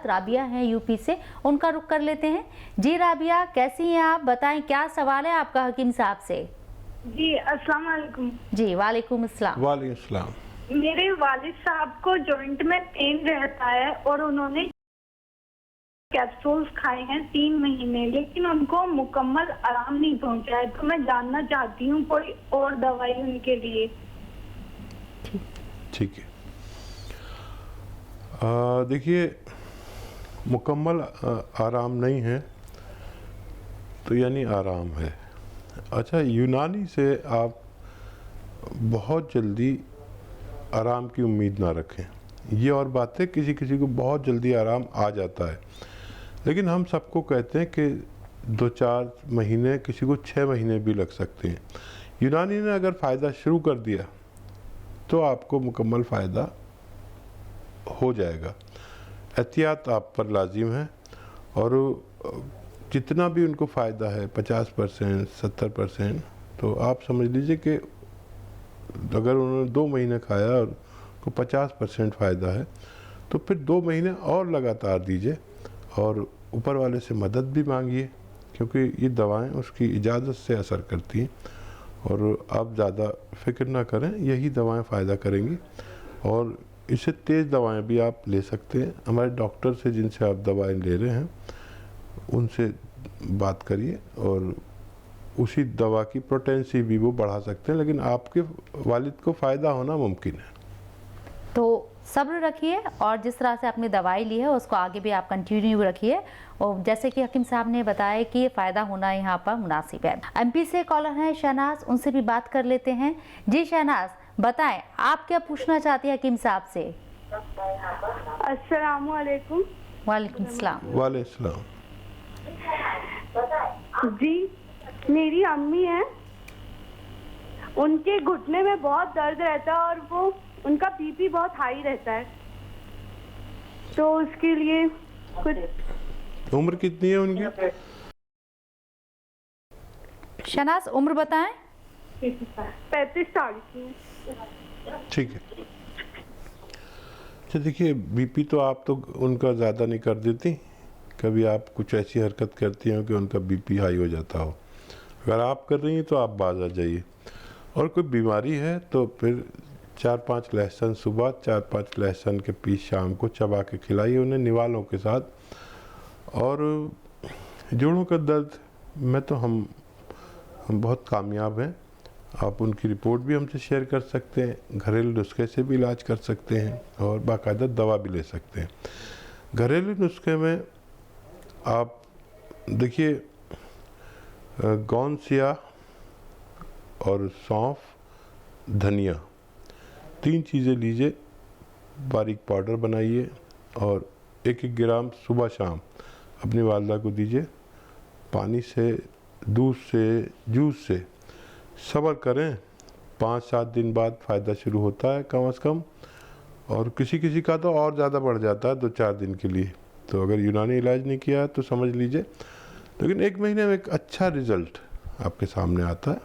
राबिया हैं यूपी से, उनका रुख कर लेते हैं। जी राबिया, कैसी हैं आप? बताएं क्या सवाल है आपका हकीम साहब से। जी अस्सलाम वालेकुम। जी वालेकुम अस्सलाम। वालेकुम अस्सलाम। मेरे वालिद साहब को जॉइंट में पेन रहता है और उन्होंने कैप्सूल्स खाए हैं 3 महीने, लेकिन उनको मुकम्मल आराम नहीं पहुंचा है। तो मैं जानना चाहती हूँ कोई और दवाई उनके लिए। ठीक है, देखिए मुकम्मल आराम नहीं है तो यानी आराम है। अच्छा, यूनानी से आप बहुत जल्दी आराम की उम्मीद ना रखें। ये और बात है, किसी किसी को बहुत जल्दी आराम आ जाता है, लेकिन हम सबको कहते हैं कि 2-4 महीने, किसी को 6 महीने भी लग सकते हैं। यूनानी ने अगर फ़ायदा शुरू कर दिया तो आपको मुकम्मल फ़ायदा हो जाएगा। एहतियात आप पर लाजिम है, और जितना भी उनको फ़ायदा है 50%, 70%, तो आप समझ लीजिए कि अगर उन्होंने 2 महीने खाया और को 50% फ़ायदा है तो फिर 2 महीने और लगातार दीजिए, और ऊपर वाले से मदद भी मांगिए, क्योंकि ये दवाएं उसकी इजाज़त से असर करती हैं। और आप ज़्यादा फिक्र ना करें, यही दवाएं फ़ायदा करेंगी। और इससे तेज़ दवाएं भी आप ले सकते हैं। हमारे डॉक्टर से जिनसे आप दवाएं ले रहे हैं उनसे बात करिए, और उसी दवा की पोटेंसी भी वो बढ़ा सकते हैं, लेकिन आपके वालिद को फ़ायदा होना मुमकिन है। तो सब्र रखिए, और जिस तरह से आपने दवाई ली है उसको आगे भी आप कंटिन्यू रखिए। और जैसे कि हकीम साहब ने बताया कि ये फ़ायदा होना यहाँ पर मुनासिब है। एमपी से कॉलर हैं शहनाज, उनसे भी बात कर लेते हैं। जी शहनाज, बताएं आप क्या पूछना चाहती हैं हकीम साहब से। अस्सलाम वालेकुम। वालेकुम सलाम। वालेकुम सलाम। जी, मेरी अम्मी है, उनके घुटने में बहुत दर्द रहता है और वो उनका बीपी बहुत हाई रहता है, तो उसके लिए कुछ। उम्र कितनी है उनकी? शहनाज उम्र बताएं। 35 साल की। ठीक है। अच्छा देखिए, बीपी तो आप तो उनका ज़्यादा नहीं कर देती, कभी आप कुछ ऐसी हरकत करती हैं कि उनका बीपी हाई हो जाता हो। अगर आप कर रही हैं तो आप बाज आ जाइए। और कोई बीमारी है तो फिर 4-5 लहसुन सुबह, 4-5 लहसुन के पीस शाम को चबा के खिलाइए उन्हें निवालों के साथ। और जोड़ों का दर्द में तो हम बहुत कामयाब हैं। आप उनकी रिपोर्ट भी हमसे शेयर कर सकते हैं, घरेलू नुस्खे से भी इलाज कर सकते हैं, और बाकायदा दवा भी ले सकते हैं। घरेलू नुस्खे में आप देखिए, गौनसिया और सौंफ, धनिया, 3 चीज़ें लीजिए, बारीक पाउडर बनाइए, और 1-1 ग्राम सुबह शाम अपनी वालदा को दीजिए। पानी से, दूध से, जूस से सब्र करें, 5-7 दिन बाद फ़ायदा शुरू होता है कम से कम, और किसी किसी का तो और ज़्यादा बढ़ जाता है 2-4 दिन के लिए। तो अगर यूनानी इलाज नहीं किया तो समझ लीजिए, लेकिन 1 महीने में एक अच्छा रिज़ल्ट आपके सामने आता है।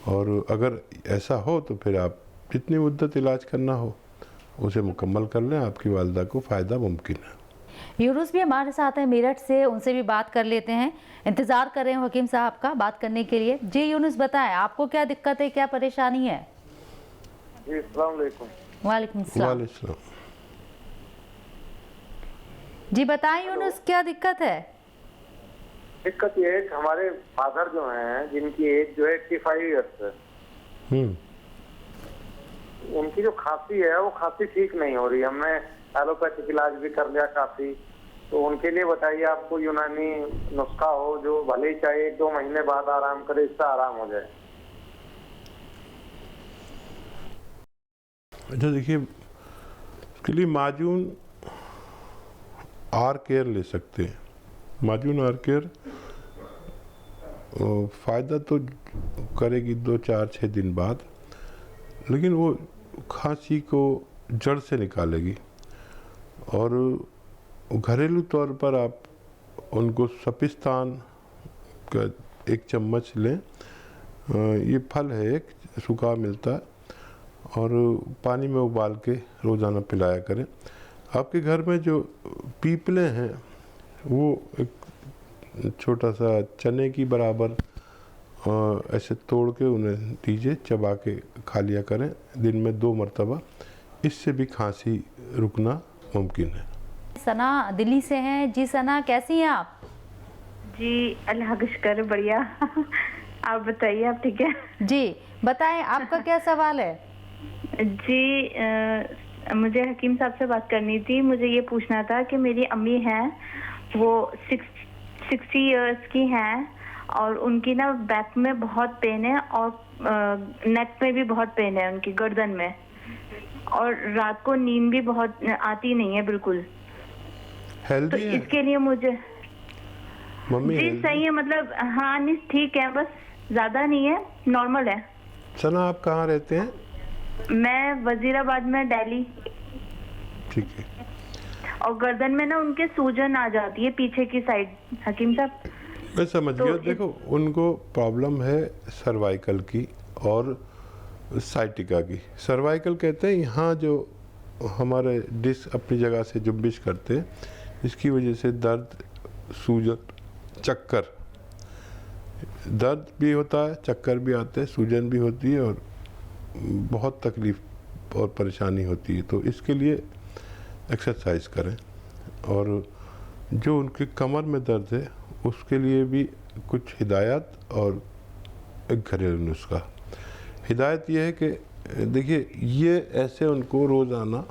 और अगर ऐसा हो तो फिर आप जितनी मुद्दत इलाज करना हो उसे मुकम्मल कर लें, आपकी वालदा को फ़ायदा मुमकिन है। यूनुस भी हमारे साथ हैं मेरठ से, उनसे भी बात कर लेते हैं। इंतज़ार कर रहे हैं हकीम साहब का बात करने के लिए। जी यूनुस, बताएं आपको क्या दिक्कत है, क्या परेशानी है? जी अस्सलाम वालेकुम। वालेकुम सलाम। वालेकुम। जी बताएं यूनुस, क्या दिक्कत है? दिक्कत ये है कि हमारे फादर जो हैं, जिनकी एज जो है 85 ईयर्स है, उनकी जो खांसी है वो खांसी ठीक नहीं हो रही। हमने एलोपैथिक इलाज भी कर लिया काफी, तो उनके लिए बताइए आपको यूनानी नुस्खा हो जो भले ही चाहे 1-2 महीने बाद आराम करे, इससे आराम हो जाए। अच्छा देखिए, उसके लिए माजून आर केयर ले सकते हैं। माजून आर केयर फ़ायदा तो करेगी 2-4-6 दिन बाद, लेकिन वो खांसी को जड़ से निकालेगी। और घरेलू तौर पर आप उनको सपिस्तान का 1 चम्मच लें। ये फल है, एक सूखा मिलता है, और पानी में उबाल के रोज़ाना पिलाया करें। आपके घर में जो पीपले हैं वो एक छोटा सा चने की बराबर ऐसे तोड़ के उन्हें दीजिए, चबा के खा लिया करें दिन में 2 मरतबा। इससे भी खांसी रुकना मुमकिन है। सना दिल्ली से हैं। जी सना, कैसी हैं आप? जी अल्लाह का शुक्र, बढ़िया। आप बताइए, आप ठीक है? जी बताएं, आपका क्या सवाल है? जी मुझे हकीम साहब से बात करनी थी। मुझे ये पूछना था कि मेरी अम्मी हैं, वो 60 इयर्स की हैं और उनकी ना बैक में बहुत पेन है और नेक में भी बहुत पेन है, उनकी गर्दन में, और रात को नींद भी बहुत आती नहीं है बिल्कुल। हेल्दी तो है इसके लिए मुझे मम्मी? जी सही है, मतलब हाँ नहीं ठीक है, बस ज्यादा नहीं है, नॉर्मल है। सना आप कहाँ रहते हैं? मैं वजीराबाद में, दिल्ली। ठीक है। और गर्दन में ना उनके सूजन आ जाती है पीछे की साइड, हकीम साहब। मैं समझ तो गया। देखो उनको प्रॉब्लम है सर्वाइकल की और साइटिका की। सर्वाइकल कहते हैं यहाँ जो हमारे डिस्क अपनी जगह से जुम्बिश करते हैं, इसकी वजह से दर्द, सूजन, चक्कर, दर्द भी होता है, चक्कर भी आते हैं, सूजन भी होती है और बहुत तकलीफ और परेशानी होती है। तो इसके लिए एक्सरसाइज करें। और जो उनके कमर में दर्द है उसके लिए भी कुछ हिदायत और एक घरेलू नुस्खा। हिदायत ये है कि देखिए, ये ऐसे उनको रोज़ाना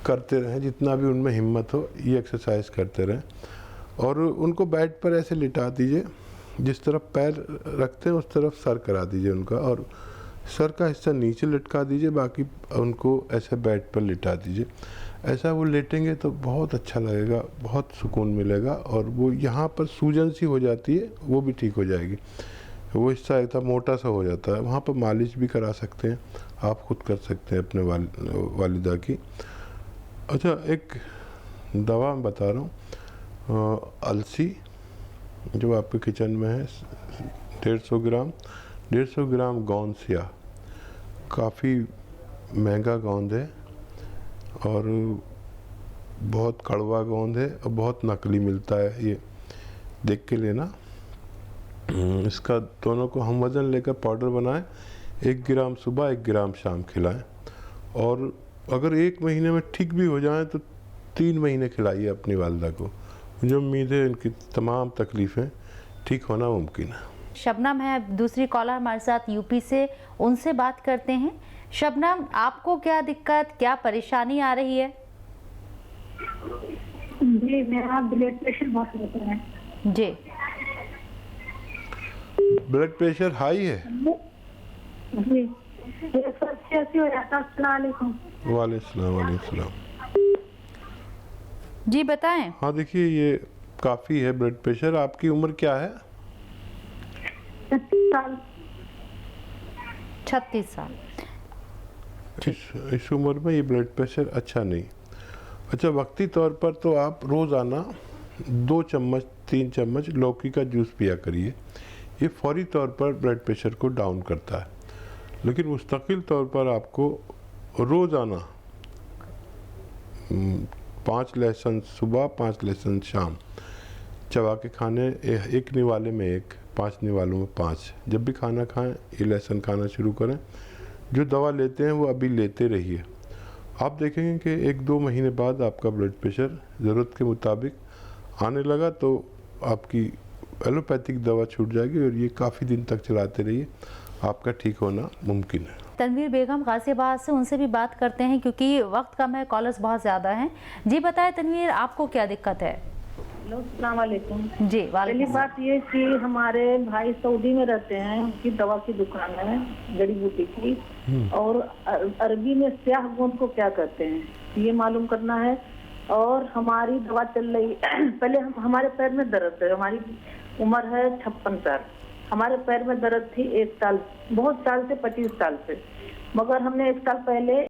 करते रहें, जितना भी उनमें हिम्मत हो ये एक्सरसाइज करते रहें। और उनको बेड पर ऐसे लिटा दीजिए, जिस तरफ पैर रखते हैं उस तरफ सर करा दीजिए उनका, और सर का हिस्सा नीचे लटका दीजिए, बाकी उनको ऐसे बेड पर लिटा दीजिए। ऐसा वो लेटेंगे तो बहुत अच्छा लगेगा, बहुत सुकून मिलेगा, और वो यहाँ पर सूजन सी हो जाती है वो भी ठीक हो जाएगी। वो हिस्सा एकदम मोटा सा हो जाता है, वहाँ पर मालिश भी करा सकते हैं, आप खुद कर सकते हैं अपने वालिदा की। अच्छा, एक दवा मैं बता रहा हूँ, अलसी जो आपके किचन में है, 150 ग्राम गोंद सिया, काफ़ी महंगा गोंद है और बहुत कड़वा गोंद है और बहुत नकली मिलता है, ये देख के लेना। इसका दोनों को हम वज़न लेकर पाउडर बनाएं, 1 ग्राम सुबह 1 ग्राम शाम खिलाएं, और अगर 1 महीने में ठीक भी हो जाए तो 3 महीने खिलाइए अपनी वालिदा को। मुझे उम्मीद है इनकी तमाम तकलीफ़ें ठीक होना मुमकिन है। शबनम है दूसरी कॉलर हमारे साथ यूपी से, उनसे बात करते हैं। शबनम, आपको क्या दिक्कत, क्या परेशानी आ रही है? जी मेरा ब्लड प्रेशर बहुत होता है। जी, ब्लड प्रेशर हाई है? जी 180 हो जाता है। अस्सलाम वालेकुम। वालेकुम। जी बताएं। हाँ देखिए, ये काफ़ी है ब्लड प्रेशर। आपकी उम्र क्या है? 36 साल। 36 साल। इस उम्र में ये ब्लड प्रेशर अच्छा नहीं। अच्छा, वक्ती तौर पर तो आप रोज़ाना 2 चम्मच 3 चम्मच लौकी का जूस पिया करिए, ये फौरी तौर पर ब्लड प्रेशर को डाउन करता है। लेकिन मुस्तकिल तौर पर आपको रोज़ाना 5 लहसुन सुबह 5 लहसुन शाम चबा के खाने, 1 निवाले में 1, 5 निवालों में 5। जब भी खाना खाएं ये लहसुन खाना शुरू करें। जो दवा लेते हैं वो अभी लेते रहिए। आप देखेंगे कि 1-2 महीने बाद आपका ब्लड प्रेशर ज़रूरत के मुताबिक आने लगा, तो आपकी एलोपैथिक दवा छूट जाएगी और ये काफ़ी दिन तक चलाते रहिए, आपका ठीक होना मुमकिन है। तनवीर बेगम गाजियाबाद से, उनसे भी बात करते हैं क्योंकि वक्त कम है, कॉलर्स बहुत ज़्यादा हैं। जी बताएं तनवीर, आपको क्या दिक्कत है? अस्सलाम वालेकुम। जी पहली वालेकुम। बात ये कि हमारे भाई सऊदी में रहते हैं, उनकी दवा की दुकान है जड़ी बूटी की, और अरबी में स्याह गोंद को क्या कहते हैं ये मालूम करना है। और हमारी दवा चल रही पहले हमारे पैर में दर्द है, हमारी उम्र है 56 साल, हमारे पैर में दर्द थी 1 साल, बहुत साल से 25 साल से, मगर हमने 1 साल पहले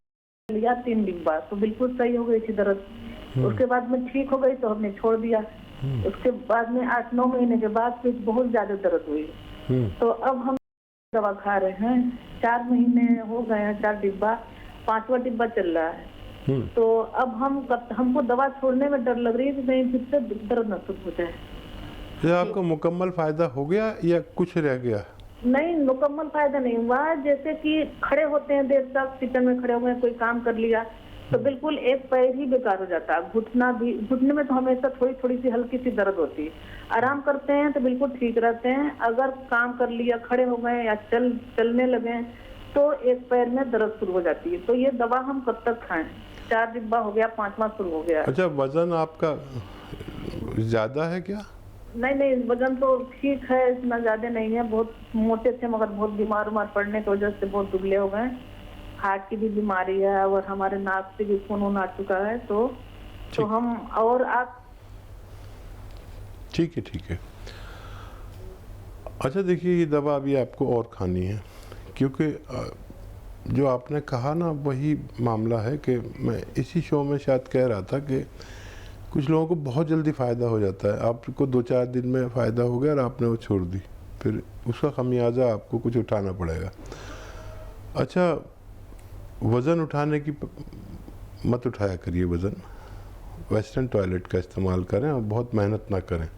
लिया 3 डिब्बा तो बिल्कुल सही हो गई थी दर्द। उसके बाद में ठीक हो गई तो हमने छोड़ दिया। उसके बाद में 8-9 महीने के बाद फिर बहुत ज्यादा दर्द हुई, तो अब हम दवा खा रहे हैं। 4 महीने हो गए हैं, 4 डिब्बा, 5वां डिब्बा चल रहा है। तो अब हमको दवा छोड़ने में डर लग रही है कि कहीं फिर से दर्द न शुरू हो जाए। या आपको मुकम्मल फायदा हो गया या कुछ रह गया? नहीं, मुकम्मल फायदा नहीं हुआ। जैसे कि खड़े होते हैं देर तक, किचन में खड़े हुए हैं, कोई काम कर लिया तो बिल्कुल एक पैर ही बेकार हो जाता है। घुटने में तो हमेशा थोड़ी थोड़ी सी हल्की सी दर्द होती है। आराम करते हैं तो बिल्कुल ठीक रहते हैं। अगर काम कर लिया, खड़े हो गए या चलने लगे तो एक पैर में दर्द शुरू हो जाती है। तो ये दवा हम कब तक खाएं? 4 डिब्बा हो गया, 5वां शुरू हो गया। अच्छा, वजन आपका ज्यादा है क्या? नहीं, वजन तो ठीक है, इतना ज्यादा नहीं है। बहुत मोटे थे मगर बहुत बीमार पड़ने की वजह से बहुत दुबले हो गए। हार्ट की भी बीमारी है और हमारे नाक से भी खून आ चुका है। तो हम और आप ठीक है। अच्छा देखिए, ये दवा अभी आपको और खानी है, क्योंकि जो आपने कहा ना वही मामला है कि मैं इसी शो में शायद कह रहा था कि कुछ लोगों को बहुत जल्दी फ़ायदा हो जाता है। आपको 2-4 दिन में फ़ायदा हो गया और आपने वो छोड़ दी, फिर उसका खमियाजा आपको कुछ उठाना पड़ेगा। अच्छा, वज़न उठाने की मत उठाया करिए वज़न। वेस्टर्न टॉयलेट का इस्तेमाल करें और बहुत मेहनत ना करें,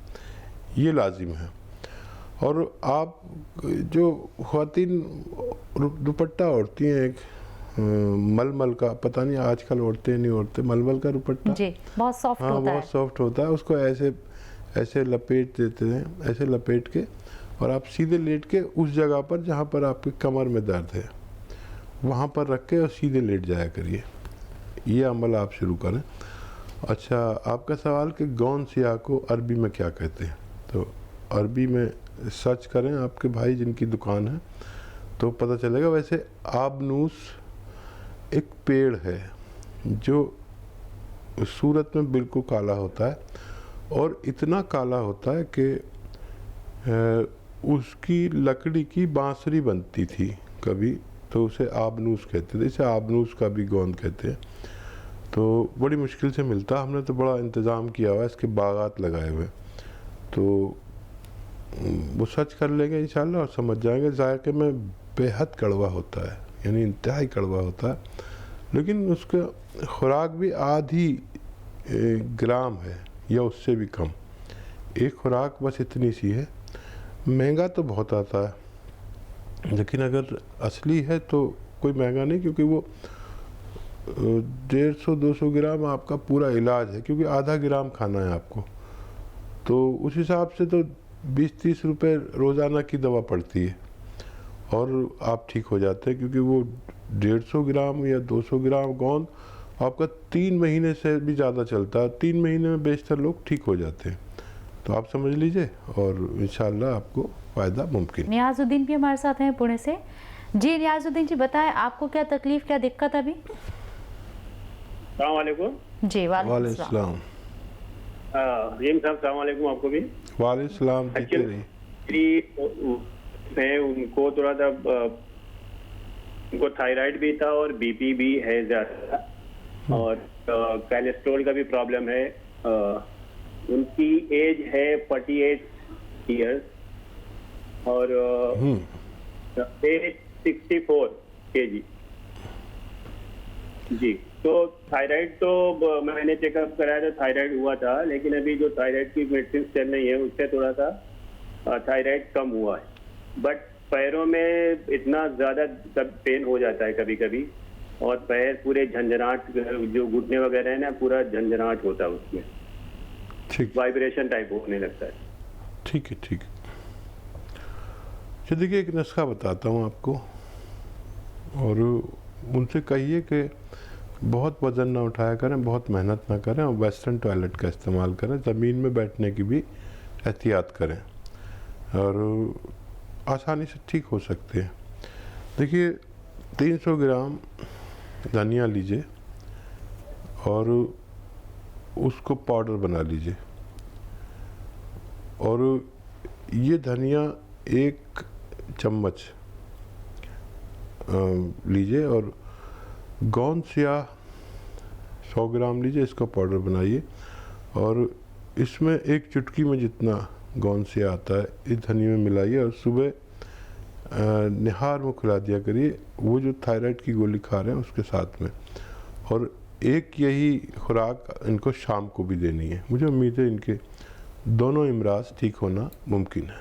ये लाजिम है। और आप जो ख़वातीन दुपट्टा ओढ़ती हैं, एक मलमल का, पता नहीं आजकल ओढ़ते हैं नहीं ओढ़ते, मलमल का दुपट्टा जी, बहुत सॉफ्ट हाँ, होता है। बहुत सॉफ्ट होता है। उसको ऐसे लपेट देते हैं, ऐसे लपेट के, और आप सीधे लेट के उस जगह पर जहाँ पर आपके कमर में दर्द है वहाँ पर रख के और सीधे लेट जाया करिए। ये अमल आप शुरू करें। अच्छा, आपका सवाल कि गौन सियाह को अरबी में क्या कहते हैं, तो अरबी में सर्च करें, आपके भाई जिनकी दुकान है तो पता चलेगा। वैसे आबनूस एक पेड़ है जो सूरत में बिल्कुल काला होता है, और इतना काला होता है कि उसकी लकड़ी की बांसुरी बनती थी कभी, तो उसे आबनूस कहते थे। इसे आबनूस का भी गोंद कहते हैं। तो बड़ी मुश्किल से मिलता, हमने तो बड़ा इंतज़ाम किया हुआ है, इसके बागात लगाए हुए। तो वो सर्च कर लेंगे इंशाल्लाह और समझ जाएंगे। जायके में बेहद कड़वा होता है, यानी इंतहाई कड़वा होता है, लेकिन उसका खुराक भी आधी ग्राम है या उससे भी कम। एक खुराक बस इतनी सी है। महंगा तो बहुत आता है, लेकिन अगर असली है तो कोई महंगा नहीं, क्योंकि वो 150-200 ग्राम आपका पूरा इलाज है, क्योंकि आधा ग्राम खाना है आपको। तो उस हिसाब से तो 20-30 रुपए रोज़ाना की दवा पड़ती है और आप ठीक हो जाते हैं, क्योंकि वो 150 ग्राम या 200 ग्राम गोंद आपका 3 महीने से भी ज़्यादा चलता है। 3 महीने में बेशतर लोग ठीक हो जाते हैं। तो आप समझ लीजिए और इंशाल्लाह आपको फ़ायदा मुमकिन। नियाजुद्दीन भी हमारे साथ हैं पुणे से। जी नियाजुद्दीन जी, बताएं आपको क्या तकलीफ, क्या दिक्कत अभी? अस्सलाम वालेकुम। जी वालेकुम सलाम। रहीम साहब सलाम वालेकुम आपको भी। वालेकुम सलाम। है उनको थोड़ा सा उनको थायराइड भी था और बीपी भी है ज़्यादा, और कोलेस्ट्रॉल का भी प्रॉब्लम है। उनकी एज है 48 ईयर्स और 64 kg। जी, तो थायराइड तो मैंने चेकअप कराया था, थायराइड हुआ था, लेकिन अभी जो थायराइड की मेडिसिन चल रही है उससे थोड़ा सा थायराइड कम हुआ है। बट पैरों में इतना ज़्यादा पेन हो जाता है कभी कभी, और पैर पूरे झंझनाट, जो घुटने वगैरह है ना, पूरा झंझनाट होता है उसमें, ठीक, वाइब्रेशन टाइप होने लगता है। ठीक है, ठीक है। तो देखिए, एक नुस्खा बताता हूँ आपको, और उनसे कहिए कि बहुत वज़न ना उठाया करें, बहुत मेहनत ना करें, और वेस्टर्न टॉयलेट का इस्तेमाल करें। ज़मीन में बैठने की भी एहतियात करें, और आसानी से ठीक हो सकते हैं। देखिए, 300 ग्राम धनिया लीजिए और उसको पाउडर बना लीजिए, और ये धनिया 1 चम्मच लीजिए, और गोंद सियाह 100 ग्राम लीजिए, इसका पाउडर बनाइए, और इसमें 1 चुटकी में जितना गोंद सियाह आता है इस धनिया में मिलाइए, और सुबह निहार में खिला दिया करिए, वो जो थायराइड की गोली खा रहे हैं उसके साथ में। और एक यही खुराक इनको शाम को भी देनी है। मुझे उम्मीद है इनके दोनों इमराज ठीक होना मुमकिन है।